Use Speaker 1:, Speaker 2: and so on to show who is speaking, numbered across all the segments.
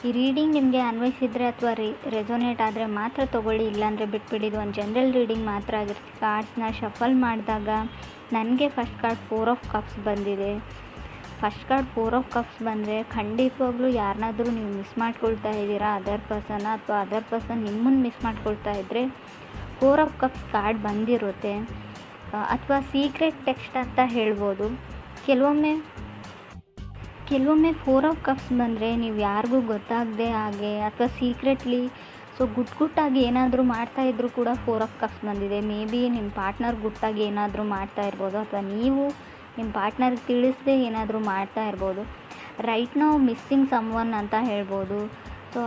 Speaker 1: ಈ ರೀಡಿಂಗ್ ನಿಮಗೆ ಅನ್ವಯಿಸಿದರೆ ಅಥವಾ ರೆಸೊನೇಟ್ ಆದರೆ ಮಾತ್ರ ತೊಗೊಳ್ಳಿ, ಇಲ್ಲಾಂದರೆ ಬಿಟ್ಬಿಡಿ. ಇದು ಒಂದು ಜನರಲ್ ರೀಡಿಂಗ್ ಮಾತ್ರ ಆಗಿರುತ್ತೆ. ಕಾರ್ಡ್ಸ್ನ ಶಫಲ್ ಮಾಡಿದಾಗ ನನಗೆ ಫಸ್ಟ್ ಕಾರ್ಡ್ 4 ಆಫ್ ಕಪ್ಸ್ ಬಂದಿದೆ. ಫಸ್ಟ್ ಕಾರ್ಡ್ 4 ಆಫ್ ಕಪ್ಸ್ ಬಂದರೆ ಖಂಡಿತವಾಗ್ಲೂ ಯಾರನ್ನಾದರೂ ನೀವು ಮಿಸ್ ಮಾಡ್ಕೊಳ್ತಾ ಇದ್ದೀರಾ, ಅದರ್ ಪರ್ಸನ್ನ, ಅಥವಾ ಅದರ್ ಪರ್ಸನ್ ನಿಮ್ಮನ್ನು ಮಿಸ್ ಮಾಡ್ಕೊಳ್ತಾ ಇದ್ದರೆ 4 ಆಫ್ ಕಪ್ಸ್ ಕಾರ್ಡ್ ಬಂದಿರುತ್ತೆ. ಅಥವಾ ಸೀಕ್ರೆಟ್ ಟೆಕ್ಸ್ಟ್ ಅಂತ ಹೇಳ್ಬೋದು. ಕೆಲವೊಮ್ಮೆ 4 ಆಫ್ ಕಪ್ಸ್ ಬಂದರೆ ನೀವು ಯಾರಿಗೂ ಗೊತ್ತಾಗದೆ ಹಾಗೆ ಅಥವಾ ಸೀಕ್ರೆಟ್ಲಿ ಗುಟ್ಟಾಗಿ ಏನಾದರೂ ಮಾಡ್ತಾಯಿದ್ರು ಕೂಡ 4 ಆಫ್ ಕಪ್ಸ್ ಬಂದಿದೆ. ಮೇ ಬಿ ನಿಮ್ಮ ಪಾರ್ಟ್ನರ್ ಗುಟ್ಟಾಗಿ ಏನಾದರೂ ಮಾಡ್ತಾ ಇರ್ಬೋದು, ಅಥವಾ ನೀವು ನಿಮ್ಮ ಪಾರ್ಟ್ನರ್ಗೆ ತಿಳಿಸದೆ ಏನಾದರೂ ಮಾಡ್ತಾ ಇರ್ಬೋದು. ರೈಟ್ ನೌ ಮಿಸ್ಸಿಂಗ್ ಸಮ್ವನ್ ಅಂತ ಹೇಳ್ಬೋದು.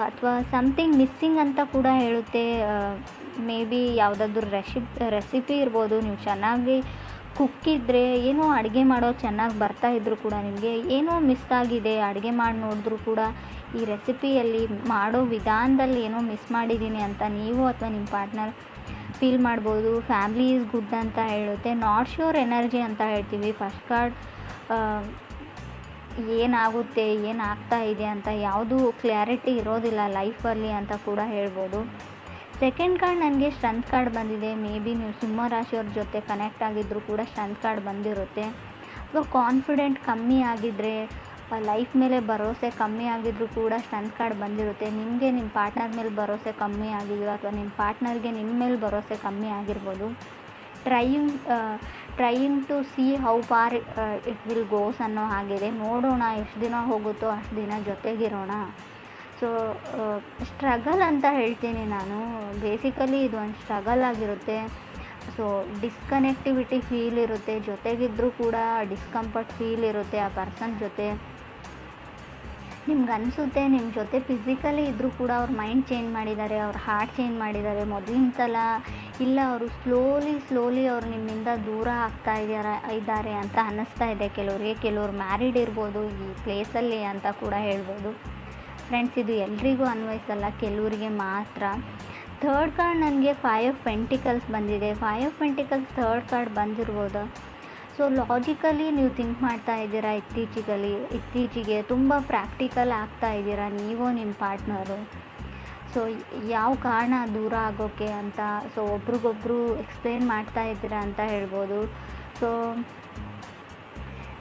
Speaker 1: ಅಥವಾ ಸಮಥಿಂಗ್ ಮಿಸ್ಸಿಂಗ್ ಅಂತ ಕೂಡ ಹೇಳುತ್ತೆ. ಮೇ ಬಿ ಯಾವುದಾದ್ರೂ ರೆಸಿಪಿ ಇರ್ಬೋದು. ನೀವು ಚೆನ್ನಾಗಿ ಕುಕ್ಕಿದ್ರೆ, ಏನೋ ಅಡುಗೆ ಮಾಡೋದು ಚೆನ್ನಾಗಿ ಬರ್ತಾಯಿದ್ರು ಕೂಡ ನಿಮಗೆ ಏನೋ ಮಿಸ್ ಆಗಿದೆ, ಅಡುಗೆ ಮಾಡಿ ನೋಡಿದ್ರೂ ಕೂಡ ಈ ರೆಸಿಪಿಯಲ್ಲಿ ಮಾಡೋ ವಿಧಾನದಲ್ಲಿ ಏನೋ ಮಿಸ್ ಮಾಡಿದ್ದೀನಿ ಅಂತ ನೀವು ಅಥವಾ ನಿಮ್ಮ ಪಾರ್ಟ್ನರ್ ಫೀಲ್ ಮಾಡ್ಬೋದು. ಫ್ಯಾಮಿಲಿ ಈಸ್ ಗುಡ್ ಅಂತ ಹೇಳುತ್ತೆ. ನಾಟ್ ಶ್ಯೂರ್ ಎನರ್ಜಿ ಅಂತ ಹೇಳ್ತೀವಿ. ಫಸ್ಟ್ ಕಾರ್ಡ್ ಏನಾಗುತ್ತೆ, ಏನಾಗ್ತಾ ಇದೆ ಅಂತ ಯಾವುದೂ ಕ್ಲಾರಿಟಿ ಇರೋದಿಲ್ಲ ಲೈಫಲ್ಲಿ ಅಂತ ಕೂಡ ಹೇಳ್ಬೋದು. ಸೆಕೆಂಡ್ ಕಾರ್ಡ್ ನನಗೆ ಸ್ಟ್ರೆಂತ್ ಕಾರ್ಡ್ ಬಂದಿದೆ. ಮೇ ಬಿ ನೀವು ಸಿಂಹ ರಾಶಿಯವ್ರ ಜೊತೆ ಕನೆಕ್ಟ್ ಆಗಿದ್ದರೂ ಕೂಡ ಸ್ಟ್ರೆಂತ್ ಕಾರ್ಡ್ ಬಂದಿರುತ್ತೆ. ಅಥವಾ ಕಾನ್ಫಿಡೆಂಟ್ ಕಮ್ಮಿ ಆಗಿದ್ದರೆ, ಲೈಫ್ ಮೇಲೆ ಭರವಸೆ ಕಮ್ಮಿ ಆಗಿದ್ರೂ ಕೂಡ ಸ್ಟ್ರೆಂತ್ ಕಾರ್ಡ್ ಬಂದಿರುತ್ತೆ. ನಿಮಗೆ ನಿಮ್ಮ ಪಾರ್ಟ್ನರ್ ಮೇಲೆ ಭರವಸೆ ಕಮ್ಮಿ ಆಗಿದೆಯೋ, ಅಥವಾ ನಿಮ್ಮ ಪಾರ್ಟ್ನರ್ಗೆ ನಿಮ್ಮ ಮೇಲೆ ಭರವಸೆ ಕಮ್ಮಿ ಆಗಿರ್ಬೋದು. Trying to see how far it will goes ಅನ್ನೋ ಹಾಗಿದೆ. ನೋಡೋಣ, ಎಷ್ಟು ದಿನ ಹೋಗುತ್ತೋ ಅಷ್ಟು ದಿನ ಜೊತೆಗಿರೋಣ. ಸ್ಟ್ರಗಲ್ ಅಂತ ಹೇಳ್ತೀನಿ ನಾನು. ಬೇಸಿಕಲಿ ಇದು ಒಂದು ಸ್ಟ್ರಗಲ್ ಆಗಿರುತ್ತೆ. ಡಿಸ್ಕನೆಕ್ಟಿವಿಟಿ ಫೀಲ್ ಇರುತ್ತೆ. ಜೊತೆಗಿದ್ದರೂ ಕೂಡ ಡಿಸ್ಕಂಫರ್ಟ್ ಫೀಲ್ ಇರುತ್ತೆ ಆ ಪರ್ಸನ್ ಜೊತೆ. ನಿಮ್ಗೆ ಅನಿಸುತ್ತೆ ನಿಮ್ಮ ಜೊತೆ ಫಿಸಿಕಲಿ ಇದ್ದರೂ ಕೂಡ ಅವ್ರ ಮೈಂಡ್ ಚೇಂಜ್ ಮಾಡಿದ್ದಾರೆ, ಅವ್ರ ಹಾರ್ಟ್ ಚೇಂಜ್ ಮಾಡಿದ್ದಾರೆ. ಮೊದಲಿನ ಸಲ ಇಲ್ಲ, ಅವರು ಸ್ಲೋಲಿ ಅವ್ರು ನಿಮ್ಮಿಂದ ದೂರ ಆಗ್ತಾ ಇದ್ದಾರೆ ಅಂತ ಅನ್ನಿಸ್ತಾ ಇದೆ ಕೆಲವರಿಗೆ. ಕೆಲವ್ರು ಮ್ಯಾರಿಡ್ ಇರ್ಬೋದು ಈ ಪ್ಲೇಸಲ್ಲಿ ಅಂತ ಕೂಡ ಹೇಳ್ಬೋದು. ಫ್ರೆಂಡ್ಸ್, ಇದು ಎಲ್ರಿಗೂ ಅನ್ವಯಿಸಲ್ಲ, ಕೆಲವರಿಗೆ ಮಾತ್ರ. ಥರ್ಡ್ ಕಾರ್ಡ್ ನನಗೆ 5 ಆಫ್ ಪೆಂಟಿಕಲ್ಸ್ ಬಂದಿದೆ. 5 ಆಫ್ ಪೆಂಟಿಕಲ್ಸ್ ಥರ್ಡ್ ಕಾರ್ಡ್ ಬಂದಿರ್ಬೋದು. ಲಾಜಿಕಲಿ ನೀವು ಥಿಂಕ್ ಮಾಡ್ತಾ ಇದ್ದೀರಾ. ಇತ್ತೀಚೆಗೆ ತುಂಬ ಪ್ರಾಕ್ಟಿಕಲ್ ಆಗ್ತಾ ಇದ್ದೀರಾ ನೀವು ನಿಮ್ಮ ಪಾರ್ಟ್ನರು. ಯಾವ ಕಾರಣ ದೂರ ಆಗೋಕ್ಕೆ ಅಂತ ಒಬ್ರಿಗೊಬ್ರು ಎಕ್ಸ್ಪ್ಲೇನ್ ಮಾಡ್ತಾ ಇದ್ದೀರಾ ಅಂತ ಹೇಳ್ಬೋದು.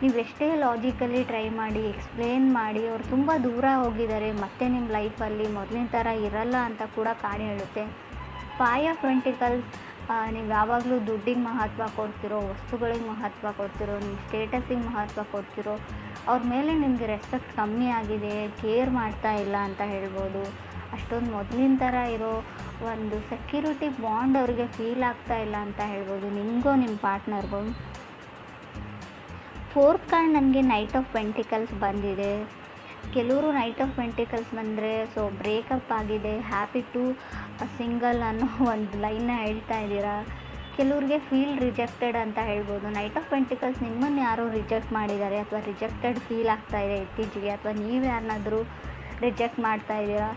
Speaker 1: ನೀವೆಷ್ಟೇ ಲಾಜಿಕಲಿ ಟ್ರೈ ಮಾಡಿ, ಎಕ್ಸ್ಪ್ಲೇನ್ ಮಾಡಿ, ಅವ್ರು ತುಂಬ ದೂರ ಹೋಗಿದ್ದಾರೆ, ಮತ್ತೆ ನಿಮ್ಮ ಲೈಫಲ್ಲಿ ಮೊದಲಿನ ಥರ ಇರಲ್ಲ ಅಂತ ಕೂಡ ಕಾರ್ಡ್ ಹೇಳುತ್ತೆ. 5 ಆಫ್ ಪೆಂಟಿಕಲ್ಸ್, ನೀವು ಯಾವಾಗಲೂ ದುಡ್ಡಿಗೆ ಮಹತ್ವ ಕೊಡ್ತಿರೋ, ವಸ್ತುಗಳಿಗೆ ಮಹತ್ವ ಕೊಡ್ತಿರೋ, ನಿಮ್ಮ ಸ್ಟೇಟಸ್ಸಿಗೆ ಮಹತ್ವ ಕೊಡ್ತಿರೋ, ಅವ್ರ ಮೇಲೆ ನಿಮಗೆ ರೆಸ್ಪೆಕ್ಟ್ ಕಮ್ಮಿ ಆಗಿದೆ, ಕೇರ್ ಮಾಡ್ತಾ ಇಲ್ಲ ಅಂತ ಹೇಳ್ಬೋದು. ಅಷ್ಟೊಂದು ಮೊದಲಿನ ಥರ ಇರೋ ಒಂದು ಸೆಕ್ಯೂರಿಟಿ ಬಾಂಡ್ ಅವ್ರಿಗೆ ಫೀಲ್ ಆಗ್ತಾ ಇಲ್ಲ ಅಂತ ಹೇಳ್ಬೋದು, ನಿಮಗೂ ನಿಮ್ಮ ಪಾರ್ಟ್ನರ್ಗೂ. ಫೋರ್ತ್ ಕಾರ್ಡ್ ನನಗೆ ನೈಟ್ ಆಫ್ ಪೆಂಟಿಕಲ್ಸ್ ಬಂದಿದೆ. ಕೆಲವರು ನೈಟ್ ಆಫ್ ಪೆಂಟಿಕಲ್ಸ್ ಬಂದರೆ ಬ್ರೇಕಪ್ ಆಗಿದೆ, ಹ್ಯಾಪಿ ಟು ಸಿಂಗಲ್ ಅನ್ನೋ ಒಂದು ಲೈನ್ನ ಹೇಳ್ತಾ ಇದ್ದೀರಾ. ಕೆಲವ್ರಿಗೆ ಫೀಲ್ ರಿಜೆಕ್ಟೆಡ್ ಅಂತ ಹೇಳ್ಬೋದು. ನೈಟ್ ಆಫ್ ಪೆಂಟಿಕಲ್ಸ್ ನಿಮ್ಮನ್ನು ಯಾರೋ ರಿಜೆಕ್ಟ್ ಮಾಡಿದ್ದಾರೆ, ಅಥವಾ ರಿಜೆಕ್ಟೆಡ್ ಫೀಲ್ ಆಗ್ತಾ ಇದೆ ಇತ್ತೀಚೆಗೆ, ಅಥವಾ ನೀವು ಯಾರನ್ನಾದರೂ ರಿಜೆಕ್ಟ್ ಮಾಡ್ತಾ ಇದ್ದೀರಾ.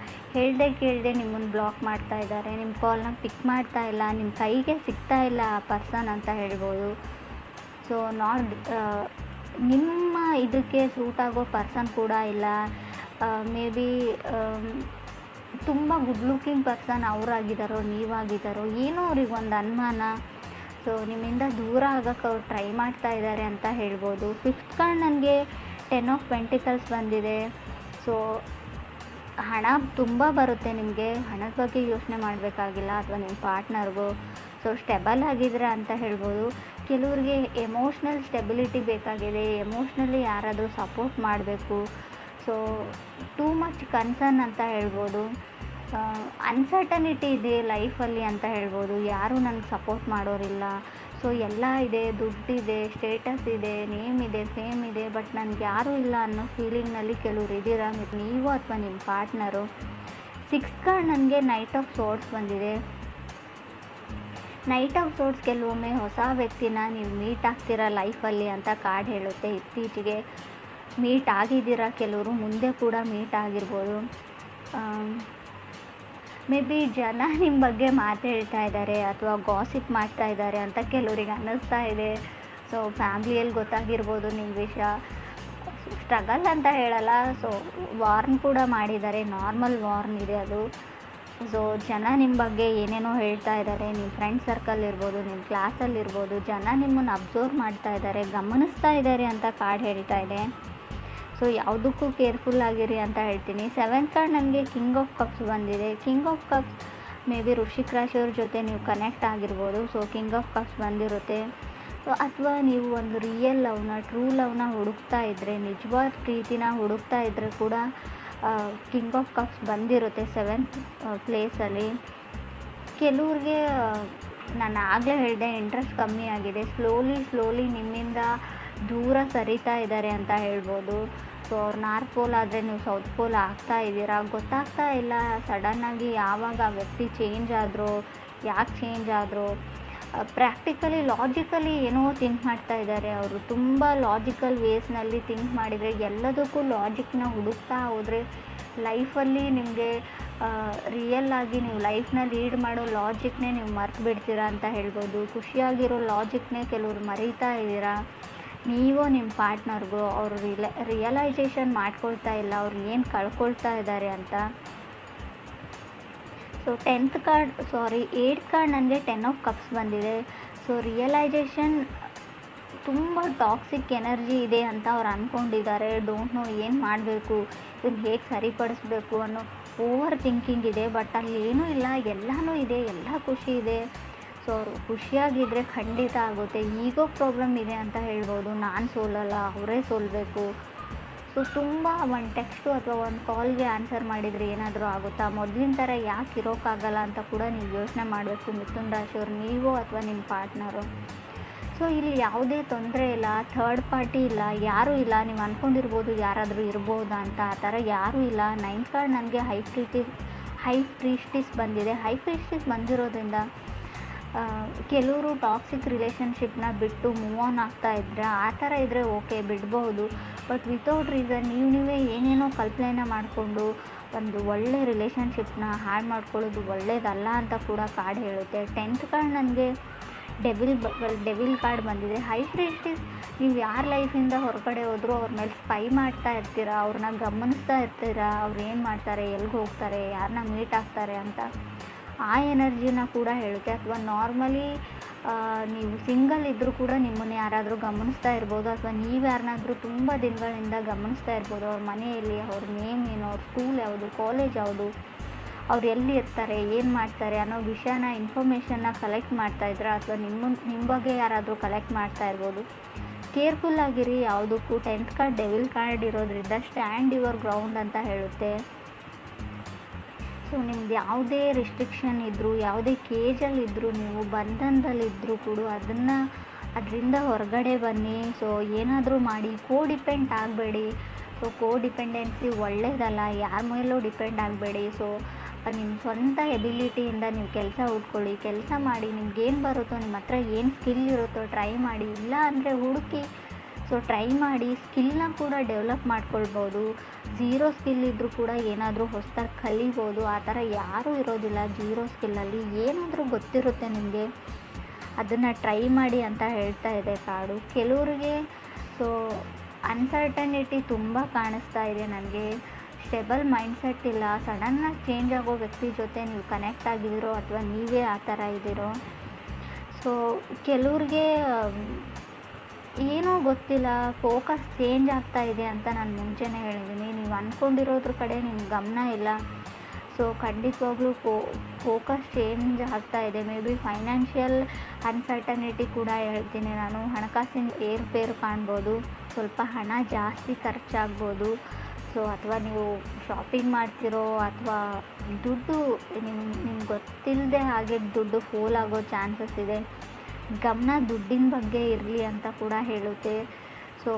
Speaker 1: ಕೇಳದೆ ನಿಮ್ಮನ್ನು ಬ್ಲಾಕ್ ಮಾಡ್ತಾ ಇದ್ದಾರೆ, ನಿಮ್ಮ ಕಾಲ್ನ ಪಿಕ್ ಮಾಡ್ತಾ ಇಲ್ಲ, ನಿಮ್ಮ ಕೈಗೆ ಸಿಗ್ತಾ ಇಲ್ಲ ಆ ಪರ್ಸನ್ ಅಂತ ಹೇಳ್ಬೋದು. ನಿಮ್ಮ ಇದಕ್ಕೆ ಸೂಟ್ ಆಗೋ ಪರ್ಸನ್ ಕೂಡ ಇಲ್ಲ. ಮೇ ಬಿ ತುಂಬ ಗುಡ್ ಲುಕಿಂಗ್ ಪರ್ಸನ್ ಅವರಾಗಿದ್ದಾರೋ ನೀವಾಗಿದ್ದಾರೋ ಏನೋ ಅವ್ರಿಗೆ ಒಂದು ಅನುಮಾನ. ನಿಮ್ಮಿಂದ ದೂರ ಆಗೋಕ್ಕೆ ಅವ್ರು ಟ್ರೈ ಮಾಡ್ತಾ ಇದ್ದಾರೆ ಅಂತ ಹೇಳ್ಬೋದು. ಫಿಫ್ತ್ ಕಾರ್ಡ್ ನನಗೆ 10 ಆಫ್ ಪೆಂಟಿಕಲ್ಸ್ ಬಂದಿದೆ. ಹಣ ತುಂಬ ಬರುತ್ತೆ ನಿಮಗೆ, ಹಣದ ಬಗ್ಗೆ ಯೋಚನೆ ಮಾಡಬೇಕಾಗಿಲ್ಲ, ಅಥವಾ ನಿಮ್ಮ ಪಾರ್ಟ್ನರ್ಗೂ ಸ್ಟೆಬಲ್ ಆಗಿದ್ರೆ ಅಂತ ಹೇಳ್ಬೋದು. ಕೆಲವ್ರಿಗೆ ಎಮೋಷ್ನಲ್ ಸ್ಟೆಬಿಲಿಟಿ ಬೇಕಾಗಿದೆ, ಎಮೋಷ್ನಲಿ ಯಾರಾದರೂ ಸಪೋರ್ಟ್ ಮಾಡಬೇಕು. ಟೂ ಮಚ್ ಕನ್ಸರ್ನ್ ಅಂತ ಹೇಳ್ಬೋದು. ಅನ್ಸರ್ಟನಿಟಿ ಇದೆ ಲೈಫಲ್ಲಿ ಅಂತ ಹೇಳ್ಬೋದು. ಯಾರೂ ನನಗೆ ಸಪೋರ್ಟ್ ಮಾಡೋರಿಲ್ಲ. ಎಲ್ಲ ಇದೆ, ದುಡ್ಡಿದೆ, ಸ್ಟೇಟಸ್ ಇದೆ, ನೇಮ್ ಇದೆ, ಫೇಮ್ ಇದೆ, ಬಟ್ ನನಗೆ ಯಾರೂ ಇಲ್ಲ ಅನ್ನೋ ಫೀಲಿಂಗ್ನಲ್ಲಿ ಕೆಲವ್ರು ಇದ್ದೀರಾ, ನೀವು ಅಥವಾ ನಿಮ್ಮ ಪಾರ್ಟ್ನರು. ಸಿಕ್ಸ್ತ್ ಕಾರ್ಡ್ ನನಗೆ ನೈಟ್ ಆಫ್ ಸೋರ್ಡ್ಸ್ ಬಂದಿದೆ. ನೈಟ್ ಆಫ್ ಸೋರ್ಡ್ಸ್ ಕೆಲವೊಮ್ಮೆ ಹೊಸ ವ್ಯಕ್ತಿನ ನೀವು ಮೀಟ್ ಆಗ್ತೀರಾ ಲೈಫಲ್ಲಿ ಅಂತ ಕಾರ್ಡ್ ಹೇಳುತ್ತೆ. ಇತ್ತೀಚೆಗೆ ಮೀಟ್ ಆಗಿದ್ದೀರಾ, ಕೆಲವರು ಮುಂದೆ ಕೂಡ ಮೀಟ್ ಆಗಿರ್ಬೋದು. ಮೇ ಬಿ ಜನ ನಿಮ್ಮ ಬಗ್ಗೆ ಮಾತು ಹೇಳ್ತಾ ಇದ್ದಾರೆ ಅಥವಾ ಗಾಸಿಪ್ ಮಾಡ್ತಾ ಇದ್ದಾರೆ ಅಂತ ಕೆಲವರಿಗೆ ಅನ್ನಿಸ್ತಾ ಇದೆ. ಫ್ಯಾಮ್ಲಿಯಲ್ಲಿ ಗೊತ್ತಾಗಿರ್ಬೋದು ನಿಮ್ಮ ವಿಷಯ. ಸ್ಟ್ರಗಲ್ ಅಂತ ಹೇಳಲ್ಲ, ಸೊ ವಾರ್ನ್ ಕೂಡ ಮಾಡಿದ್ದಾರೆ, ನಾರ್ಮಲ್ ವಾರ್ನ್ ಇದೆ ಅದು. ಸೊ ಜನ ನಿಮ್ಮ ಬಗ್ಗೆ ಏನೇನೋ ಹೇಳ್ತಾ ಇದ್ದಾರೆ, ನಿಮ್ಮ ಫ್ರೆಂಡ್ ಸರ್ಕಲ್ ಇರ್ಬೋದು, ನಿಮ್ಮ ಕ್ಲಾಸಲ್ಲಿರ್ಬೋದು, ಜನ ನಿಮ್ಮನ್ನು ಅಬ್ಸರ್ವ್ ಮಾಡ್ತಾ ಇದ್ದಾರೆ, ಗಮನಿಸ್ತಾ ಇದ್ದಾರೆ ಅಂತ ಕಾರ್ಡ್ ಹೇಳ್ತಾ ಇದೆ. ಸೊ ಯಾವುದಕ್ಕೂ ಕೇರ್ಫುಲ್ ಆಗಿರಿ ಅಂತ ಹೇಳ್ತೀನಿ. 7th ಕಾರ್ಡ್ ನನಗೆ ಕಿಂಗ್ ಆಫ್ ಕಪ್ಸ್ ಬಂದಿದೆ. King of cups may be ವೃಶ್ಚಿಕ ರಾಶಿಯವ್ರ ಜೊತೆ ನೀವು ಕನೆಕ್ಟ್ ಆಗಿರ್ಬೋದು. ಸೊ ಕಿಂಗ್ ಆಫ್ ಕಪ್ಸ್ ಬಂದಿರುತ್ತೆ. ಸೊ ಅಥವಾ ನೀವು ಒಂದು ರಿಯಲ್ ಲವ್ನ, ಟ್ರೂ ಲವ್ನ ಹುಡುಕ್ತಾ ಇದ್ದರೆ, ನಿಜವಾದ ಪ್ರೀತಿನ ಹುಡುಕ್ತಾ ಇದ್ದರೆ ಕೂಡ ಕಿಂಗ್ ಆಫ್ ಕಪ್ಸ್ ಬಂದಿರುತ್ತೆ 7th ಪ್ಲೇಸಲ್ಲಿ. ಕೆಲವ್ರಿಗೆ ನಾನು ಆಗಲೇ ಹೇಳಿದೆ, ಇಂಟ್ರೆಸ್ಟ್ ಕಮ್ಮಿ ಆಗಿದೆ, ಸ್ಲೋಲಿ ನಿಮ್ಮಿಂದ ದೂರ ಸರಿತಾ ಇದ್ದಾರೆ ಅಂತ ಹೇಳ್ಬೋದು. ಸೊ ಅವ್ರು ನಾರ್ತ್ ಪೋಲ್ ಆದರೆ ನೀವು ಸೌತ್ ಪೋಲ್ ಆಗ್ತಾ ಇದ್ದೀರಾ, ಗೊತ್ತಾಗ್ತಾ ಇಲ್ಲ. ಸಡನ್ನಾಗಿ ಯಾವಾಗ ಆ ವ್ಯಕ್ತಿ ಚೇಂಜ್ ಆದರೂ, ಯಾಕೆ ಚೇಂಜ್ ಆದರೂ, ಪ್ರಾಕ್ಟಿಕಲಿ ಲಾಜಿಕಲಿ ಏನೋ ಥಿಂಕ್ ಮಾಡ್ತಾ ಇದ್ದಾರೆ ಅವರು. ತುಂಬ ಲಾಜಿಕಲ್ ವೇಸ್ನಲ್ಲಿ ಥಿಂಕ್ ಮಾಡಿದರೆ, ಎಲ್ಲದಕ್ಕೂ ಲಾಜಿಕ್ನ ಹುಡುಕ್ತಾ ಹೋದರೆ ಲೈಫಲ್ಲಿ ನಿಮಗೆ ರಿಯಲ್ ಆಗಿ ನೀವು ಲೈಫ್ನ ಲೀಡ್ ಮಾಡೋ ಲಾಜಿಕ್ನೇ ನೀವು ಮರ್ತು ಬಿಡ್ತೀರಾ ಅಂತ ಹೇಳ್ಬೋದು. ಖುಷಿಯಾಗಿರೋ ಲಾಜಿಕ್ನೇ ಕೆಲವರು ಮರೀತಾ ಇದ್ದೀರಾ. ನೀವು ನಿಮ್ಮ ಪಾರ್ಟ್ನರ್ಗೂ ಅವರು ರಿಯಲೈಸೇಷನ್ ಮಾಡ್ಕೊಳ್ತಾ ಇಲ್ಲ ಅವ್ರು ಏನು ಕಳ್ಕೊಳ್ತಾ ಇದ್ದಾರೆ ಅಂತ. ಸೊ 8th ಕಾರ್ಡ್ ನನಗೆ 10 ಆಫ್ ಕಪ್ಸ್ ಬಂದಿದೆ. ಸೊ ರಿಯಲೈಸೇಷನ್, ತುಂಬ ಟಾಕ್ಸಿಕ್ ಎನರ್ಜಿ ಇದೆ ಅಂತ ಅವ್ರು ಅಂದ್ಕೊಂಡಿದ್ದಾರೆ. ಡೋಂಟ್ ನೋ ಏನು ಮಾಡಬೇಕು, ಇದನ್ನು ಹೇಗೆ ಸರಿಪಡಿಸ್ಬೇಕು ಅನ್ನೋ ಓವರ್ ಥಿಂಕಿಂಗ್ ಇದೆ. ಬಟ್ ಅಲ್ಲಿ ಏನೂ ಇಲ್ಲ, ಎಲ್ಲನೂ ಇದೆ, ಎಲ್ಲ ಖುಷಿ ಇದೆ. ಸೊ ಅವರು ಖುಷಿಯಾಗಿದ್ದರೆ ಖಂಡಿತ ಆಗುತ್ತೆ. ಈಗೋ ಪ್ರಾಬ್ಲಮ್ ಇದೆ ಅಂತ ಹೇಳ್ಬೋದು. ನಾನು ಸೋಲಲ್ಲ, ಅವರೇ ಸೋಲಬೇಕು. ಸೊ ತುಂಬ ಒಂದು ಟೆಕ್ಸ್ಟು ಅಥವಾ ಒಂದು ಕಾಲ್ಗೆ ಆನ್ಸರ್ ಮಾಡಿದರೆ ಏನಾದರೂ ಆಗುತ್ತಾ, ಮೊದಲಿನ ಥರ ಯಾಕೆ ಇರೋಕ್ಕಾಗಲ್ಲ ಅಂತ ಕೂಡ ನೀವು ಯೋಚನೆ ಮಾಡಬೇಕು ಮಿಥುನ ರಾಶಿಯವ್ರು, ನೀವು ಅಥವಾ ನಿಮ್ಮ ಪಾರ್ಟ್ನರು. ಸೊ ಇಲ್ಲಿ ಯಾವುದೇ ತೊಂದರೆ ಇಲ್ಲ, ಥರ್ಡ್ ಪಾರ್ಟಿ ಇಲ್ಲ, ಯಾರೂ ಇಲ್ಲ. ನೀವು ಅಂದ್ಕೊಂಡಿರ್ಬೋದು ಯಾರಾದರೂ ಇರ್ಬೋದಾ ಅಂತ, ಆ ಥರ ಯಾರೂ ಇಲ್ಲ. 9th ಕಾರ್ಡ್ ನನಗೆ ಹೈ ಪ್ರೀಸ್ಟಿಸ್ ಬಂದಿದೆ. ಹೈ ಪ್ರೀಸ್ಟಿಸ್ ಬಂದಿರೋದ್ರಿಂದ ಕೆಲವರು ಟಾಕ್ಸಿಕ್ ರಿಲೇಷನ್ಶಿಪ್ನ ಬಿಟ್ಟು ಮೂವ್ ಆನ್ ಆಗ್ತಾ ಇದ್ದರೆ, ಆ ಥರ ಇದ್ದರೆ ಓಕೆ ಬಿಡ್ಬೋದು. ಬಟ್ ವಿತೌಟ್ ರೀಸನ್ ನೀವೇ ಏನೇನೋ ಕಲ್ಪನೆನ ಮಾಡಿಕೊಂಡು ಒಂದು ಒಳ್ಳೆ ರಿಲೇಷನ್ಶಿಪ್ನ ಹಾಳು ಮಾಡ್ಕೊಳ್ಳೋದು ಒಳ್ಳೆಯದಲ್ಲ ಅಂತ ಕೂಡ ಕಾರ್ಡ್ ಹೇಳುತ್ತೆ. 10th ಕಾರ್ಡ್ ನನಗೆ ಡೆವಿಲ್ ಕಾರ್ಡ್ ಬಂದಿದೆ. ಹೈ ಪ್ರೀಸ್ಟಿಸ್, ನೀವು ಯಾರ ಲೈಫಿಂದ ಹೊರಗಡೆ ಹೋದರೂ ಅವ್ರ ಮೇಲೆ ಸ್ಪೈ ಮಾಡ್ತಾ ಇರ್ತೀರಾ, ಅವ್ರನ್ನ ಗಮನಿಸ್ತಾ ಇರ್ತೀರಾ, ಅವ್ರು ಏನು ಮಾಡ್ತಾರೆ, ಎಲ್ಲಿಗೆ ಹೋಗ್ತಾರೆ, ಯಾರನ್ನ ಮೀಟ್ ಆಗ್ತಾರೆ ಅಂತ ಆ ಎನರ್ಜಿನ ಕೂಡ ಹೇಳುತ್ತೆ. ಅಥವಾ ನಾರ್ಮಲಿ ನೀವು ಸಿಂಗಲ್ ಇದ್ದರೂ ಕೂಡ ನಿಮ್ಮನ್ನು ಯಾರಾದರೂ ಗಮನಿಸ್ತಾ ಇರ್ಬೋದು, ಅಥವಾ ನೀವು ಯಾರನ್ನಾದರೂ ತುಂಬ ದಿನಗಳಿಂದ ಗಮನಿಸ್ತಾ ಇರ್ಬೋದು. ಅವ್ರ ಮನೆಯಲ್ಲಿ ಅವ್ರ ನೇಮ್ ಏನು, ಅವ್ರ ಸ್ಕೂಲ್ ಯಾವುದು, ಕಾಲೇಜ್ ಯಾವುದು, ಅವ್ರು ಎಲ್ಲಿ ಇರ್ತಾರೆ, ಏನು ಮಾಡ್ತಾರೆ ಅನ್ನೋ ವಿಷಯನ, ಇನ್ಫಾರ್ಮೇಷನ್ನ ಕಲೆಕ್ಟ್ ಮಾಡ್ತಾಯಿದ್ರೆ, ಅಥವಾ ನಿಮ್ಮ ಬಗ್ಗೆ ಯಾರಾದರೂ ಕಲೆಕ್ಟ್ ಮಾಡ್ತಾ ಇರ್ಬೋದು. ಕೇರ್ಫುಲ್ಲಾಗಿರಿ ಯಾವುದಕ್ಕೂ. 10th ಕಾರ್ಡ್ ಡೆವಿಲ್ ಕಾರ್ಡ್ ಇರೋದ್ರಿಂದ ಸ್ಟ್ಯಾಂಡ್ ಯುವರ್ ಗ್ರೌಂಡ್ ಅಂತ ಹೇಳುತ್ತೆ. ಸೊ ನಿಮ್ದು ಯಾವುದೇ ರಿಸ್ಟ್ರಿಕ್ಷನ್ ಇದ್ದರೂ, ಯಾವುದೇ ಕೇಜಲ್ಲಿದ್ದರೂ, ನೀವು ಬಂಧನದಲ್ಲಿದ್ದರೂ ಕೂಡ ಅದರಿಂದ ಹೊರಗಡೆ ಬನ್ನಿ. ಸೊ ಏನಾದರೂ ಮಾಡಿ, ಡಿಪೆಂಡ್ ಆಗಬೇಡಿ. ಸೊ ಡಿಪೆಂಡೆನ್ಸಿ ಒಳ್ಳೆಯದಲ್ಲ, ಯಾರ ಮೇಲೂ ಡಿಪೆಂಡ್ ಆಗಬೇಡಿ. ಸೊ ನಿಮ್ಮ ಸ್ವಂತ ಎಬಿಲಿಟಿಯಿಂದ ನೀವು ಕೆಲಸ ಹುಡ್ಕೊಳ್ಳಿ, ಕೆಲಸ ಮಾಡಿ, ನಿಮ್ಗೇನು ಬರುತ್ತೋ, ನಿಮ್ಮ ಹತ್ರ ಏನು ಸ್ಕಿಲ್ ಇರುತ್ತೋ ಟ್ರೈ ಮಾಡಿ. ಇಲ್ಲ ಅಂದರೆ ಹುಡುಕಿ. ಸೊ ಟ್ರೈ ಮಾಡಿ, ಸ್ಕಿಲ್ನ ಕೂಡ ಡೆವಲಪ್ ಮಾಡ್ಕೊಳ್ಬೋದು. ಝೀರೋ ಸ್ಕಿಲ್ ಇದ್ದರೂ ಕೂಡ ಏನಾದರೂ ಹೊಸದಾಗಿ ಕಲಿಬೋದು. ಆ ಥರ ಯಾರೂ ಇರೋದಿಲ್ಲ ಝೀರೋ ಸ್ಕಿಲ್ಲಲ್ಲಿ. ಏನಾದರೂ ಗೊತ್ತಿರುತ್ತೆ ನಿಮಗೆ, ಅದನ್ನು ಟ್ರೈ ಮಾಡಿ ಅಂತ ಹೇಳ್ತಾ ಇದೆ ಕಾರ್ಡು. ಕೆಲವರಿಗೆ ಸೊ ಅನ್ಸರ್ಟನಿಟಿ ತುಂಬ ಕಾಣಿಸ್ತಾ ಇದೆ ನನಗೆ. ಸ್ಟೆಬಲ್ ಮೈಂಡ್ಸೆಟ್ ಇಲ್ಲ, ಸಡನ್ನಾಗಿ ಚೇಂಜ್ ಆಗೋ ವ್ಯಕ್ತಿ ಜೊತೆ ನೀವು ಕನೆಕ್ಟ್ ಆಗಿದ್ದೀರೋ ಅಥವಾ ನೀವೇ ಆ ಥರ ಇದ್ದೀರೋ. ಸೊ ಕೆಲವ್ರಿಗೆ ಏನೋ ಗೊತ್ತಿಲ್ಲ, ಫೋಕಸ್ ಚೇಂಜ್ ಆಗ್ತಾ ಇದೆ ಅಂತ ನಾನು ಮುಂಚೆನೇ ಹೇಳಿದ್ದೀನಿ. ನೀವು ಅಂದ್ಕೊಂಡಿರೋದ್ರ ಕಡೆ ನಿಮ್ಮ ಗಮನ ಇಲ್ಲ. ಸೊ ಖಂಡಿತವಾಗ್ಲೂ ಫೋಕಸ್ ಚೇಂಜ್ ಆಗ್ತಾ ಇದೆ. ಮೇ ಬಿ ಫೈನಾನ್ಷಿಯಲ್ ಅನ್ಸರ್ಟನಿಟಿ ಕೂಡ ಹೇಳ್ತೀನಿ ನಾನು. ಹಣಕಾಸಿನ ಏರುಪೇರು ಕಾಣ್ಬೋದು, ಸ್ವಲ್ಪ ಹಣ ಜಾಸ್ತಿ ಖರ್ಚಾಗ್ಬೋದು. ಸೊ ಅಥವಾ ನೀವು ಶಾಪಿಂಗ್ ಮಾಡ್ತಿರೋ, ಅಥವಾ ದುಡ್ಡು ನಿಮ್ಗೆ ಗೊತ್ತಿಲ್ಲದೆ ಹಾಗೆ ದುಡ್ಡು ಫೋಲ್ ಆಗೋ ಚಾನ್ಸಸ್ ಇದೆ. ಗಮನ ದುಡ್ಡಿನ ಬಗ್ಗೆ ಇರಲಿ ಅಂತ ಕೂಡ ಹೇಳುತ್ತೆ. ಸೊ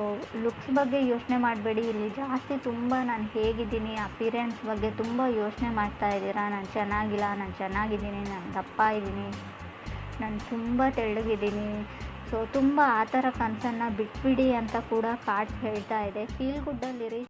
Speaker 1: ಲುಕ್ಸ್ ಬಗ್ಗೆ ಯೋಚನೆ ಮಾಡಬೇಡಿ. ಇಲ್ಲಿ ಜಾಸ್ತಿ ತುಂಬ ನಾನು ಹೇಗಿದ್ದೀನಿ, ಅಪಿರೆನ್ಸ್ ಬಗ್ಗೆ ತುಂಬ ಯೋಚನೆ ಮಾಡ್ತಾ ಇದ್ದೀರಾ. ನಾನು ಚೆನ್ನಾಗಿಲ್ಲ, ನಾನು ಚೆನ್ನಾಗಿದ್ದೀನಿ, ನಾನು ದಪ್ಪ ಇದ್ದೀನಿ, ನಾನು ತುಂಬ ತೆಳ್ಳಗಿದ್ದೀನಿ. ಸೊ ತುಂಬ ಆ ಥರ ಕನಸನ್ನು ಬಿಟ್ಬಿಡಿ ಅಂತ ಕೂಡ ಕಾರ್ಡ್ಸ್ ಹೇಳ್ತಾ ಇದೆ. ಫೀಲ್ ಗುಡ್ಡಲ್ಲಿರಿ.